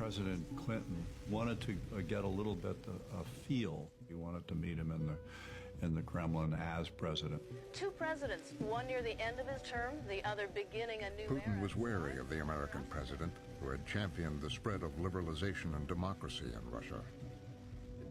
President Clinton wanted to get a little bit of feel. He wanted to meet him in the Kremlin as president. Two presidents, one near the end of his term, the other beginning a new era. Putin was wary of the American president, who had championed the spread of liberalization and democracy in Russia.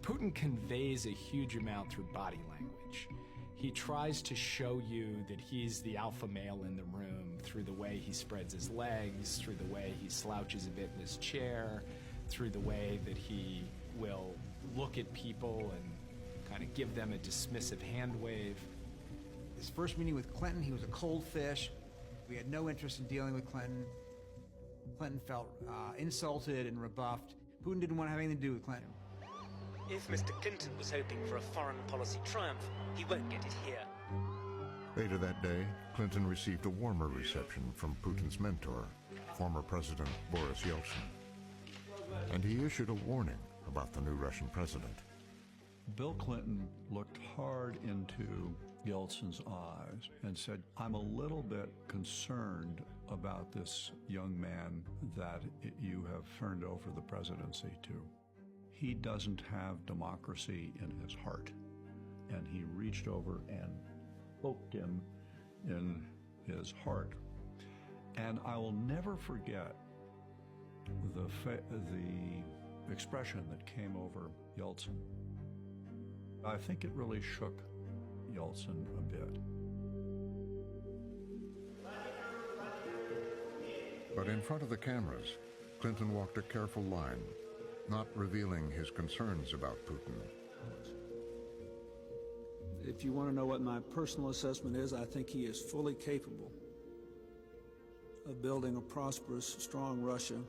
Putin conveys a huge amount through body language. He tries to show you that he's the alpha male in the room through the way he spreads his legs, through the way he slouches a bit in his chair, through the way that he will look at people and kind of give them a dismissive hand wave. His first meeting with Clinton, he was a cold fish. We had no interest in dealing with Clinton. Clinton felt insulted and rebuffed. Putin didn't want to have anything to do with Clinton. If Mr. Clinton was hoping for a foreign policy triumph, he won't get it here. Later that day, Clinton received a warmer reception from Putin's mentor, former President Boris Yeltsin. And he issued a warning about the new Russian president. Bill Clinton looked hard into Yeltsin's eyes and said, "I'm a little bit concerned about this young man that you have turned over the presidency to. He doesn't have democracy in his heart." And he reached over and poked him in his heart. And I will never forget the expression that came over Yeltsin. I think it really shook Yeltsin a bit. But in front of the cameras, Clinton walked a careful line, not revealing his concerns about Putin. If you want to know what my personal assessment is, I think he is fully capable of building a prosperous, strong Russia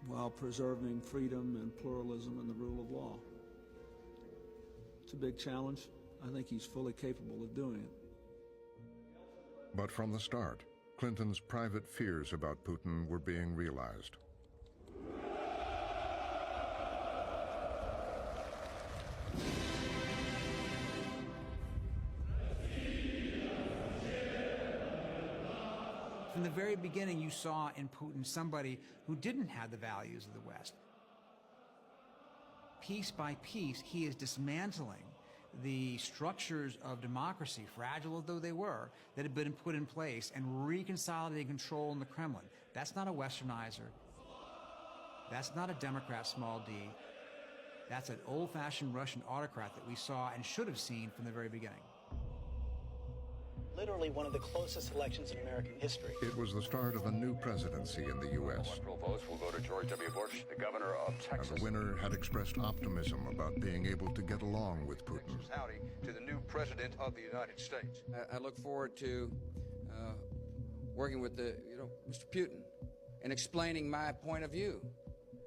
while preserving freedom and pluralism and the rule of law. It's a big challenge. I think he's fully capable of doing it. But from the start, Clinton's private fears about Putin were being realized. From the very beginning, you saw in Putin somebody who didn't have the values of the West. Piece by piece, he is dismantling the structures of democracy, fragile though they were, that had been put in place and reconsolidating control in the Kremlin. That's not a Westernizer. That's not a Democrat, small d. That's an old-fashioned Russian autocrat that we saw and should have seen from the very beginning. Literally one of the closest elections in American history. It was the start of a new presidency in the U.S. Electoral votes will go to George W. Bush, the governor of Texas. And the winner had expressed optimism about being able to get along with Putin. Howdy to the new president of the United States. I look forward to working with Mr. Putin and explaining my point of view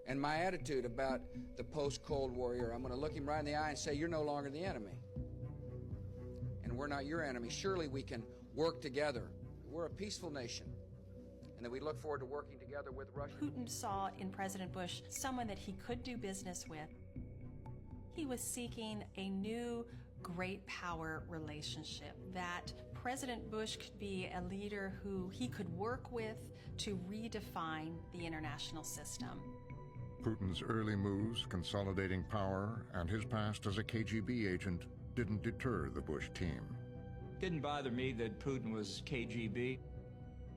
and my attitude about the post-Cold War era. I'm going to look him right in the eye and say, you're no longer the enemy. And we're not your enemy. Surely we can work together. We're a peaceful nation, and that we look forward to working together with Russia. Putin saw in President Bush someone that he could do business with. He was seeking a new great power relationship, that President Bush could be a leader who he could work with to redefine the international system. Putin's early moves, consolidating power, and his past as a KGB agent didn't deter the Bush team. Didn't bother me that Putin was KGB.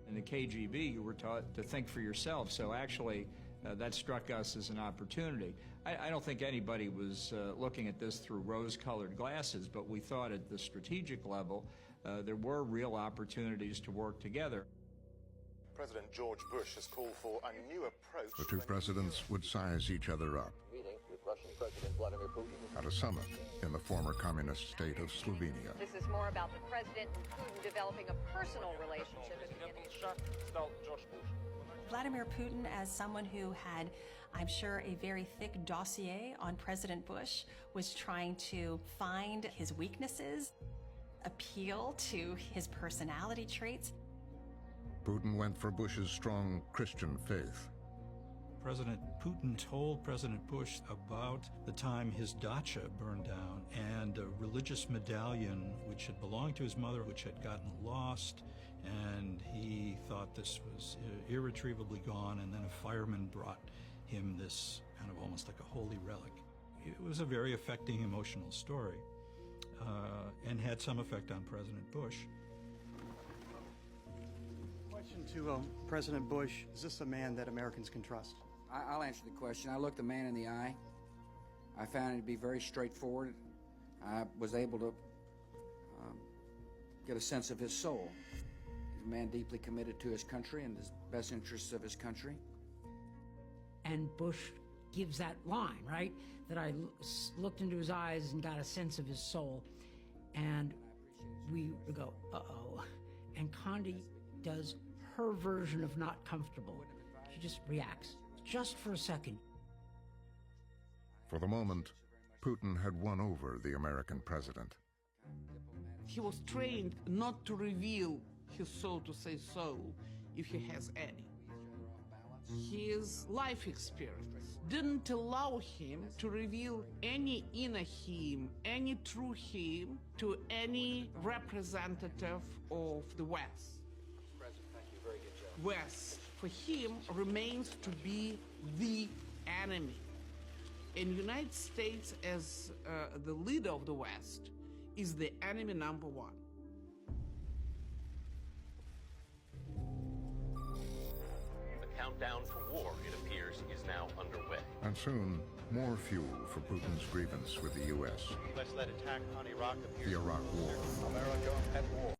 In the KGB, you were taught to think for yourself, so actually that struck us as an opportunity. I don't think anybody was looking at this through rose-colored glasses, but we thought at the strategic level there were real opportunities to work together. President George Bush has called for a new approach. The two presidents would size each other up Meeting with Russian President Vladimir Putin at a summit in the former communist state of Slovenia. This is more about the president and Putin developing a personal relationship at the beginning. Vladimir Putin, as someone who had, I'm sure, a very thick dossier on President Bush, was trying to find his weaknesses, appeal to his personality traits. Putin went for Bush's strong Christian faith. President Putin told President Bush about the time his dacha burned down and a religious medallion which had belonged to his mother, which had gotten lost, and he thought this was irretrievably gone, and then a fireman brought him this kind of almost like a holy relic. It was a very affecting emotional story and had some effect on President Bush. Question to President Bush, is this a man that Americans can trust? I'll answer the question. I looked the man in the eye. I found it to be very straightforward. I was able to get a sense of his soul. He's a man deeply committed to his country and the best interests of his country. And Bush gives that line, right? That I looked into his eyes and got a sense of his soul. And we go, uh-oh. And Condi does her version of not comfortable. She just reacts, just for a second. For the moment, Putin had won over the American president. He was trained not to reveal his soul, to say so, if he has any. His life experience didn't allow him to reveal any inner him, any true him, to any representative of the West. President, thank you. Very good job. West, for him, remains to be the enemy. And the United States, as the leader of the West, is the enemy number one. The countdown for war, it appears, is now underway. And soon, more fuel for Putin's grievance with the U.S. U.S.-led attack on Iraq appears. The Iraq War. America at war.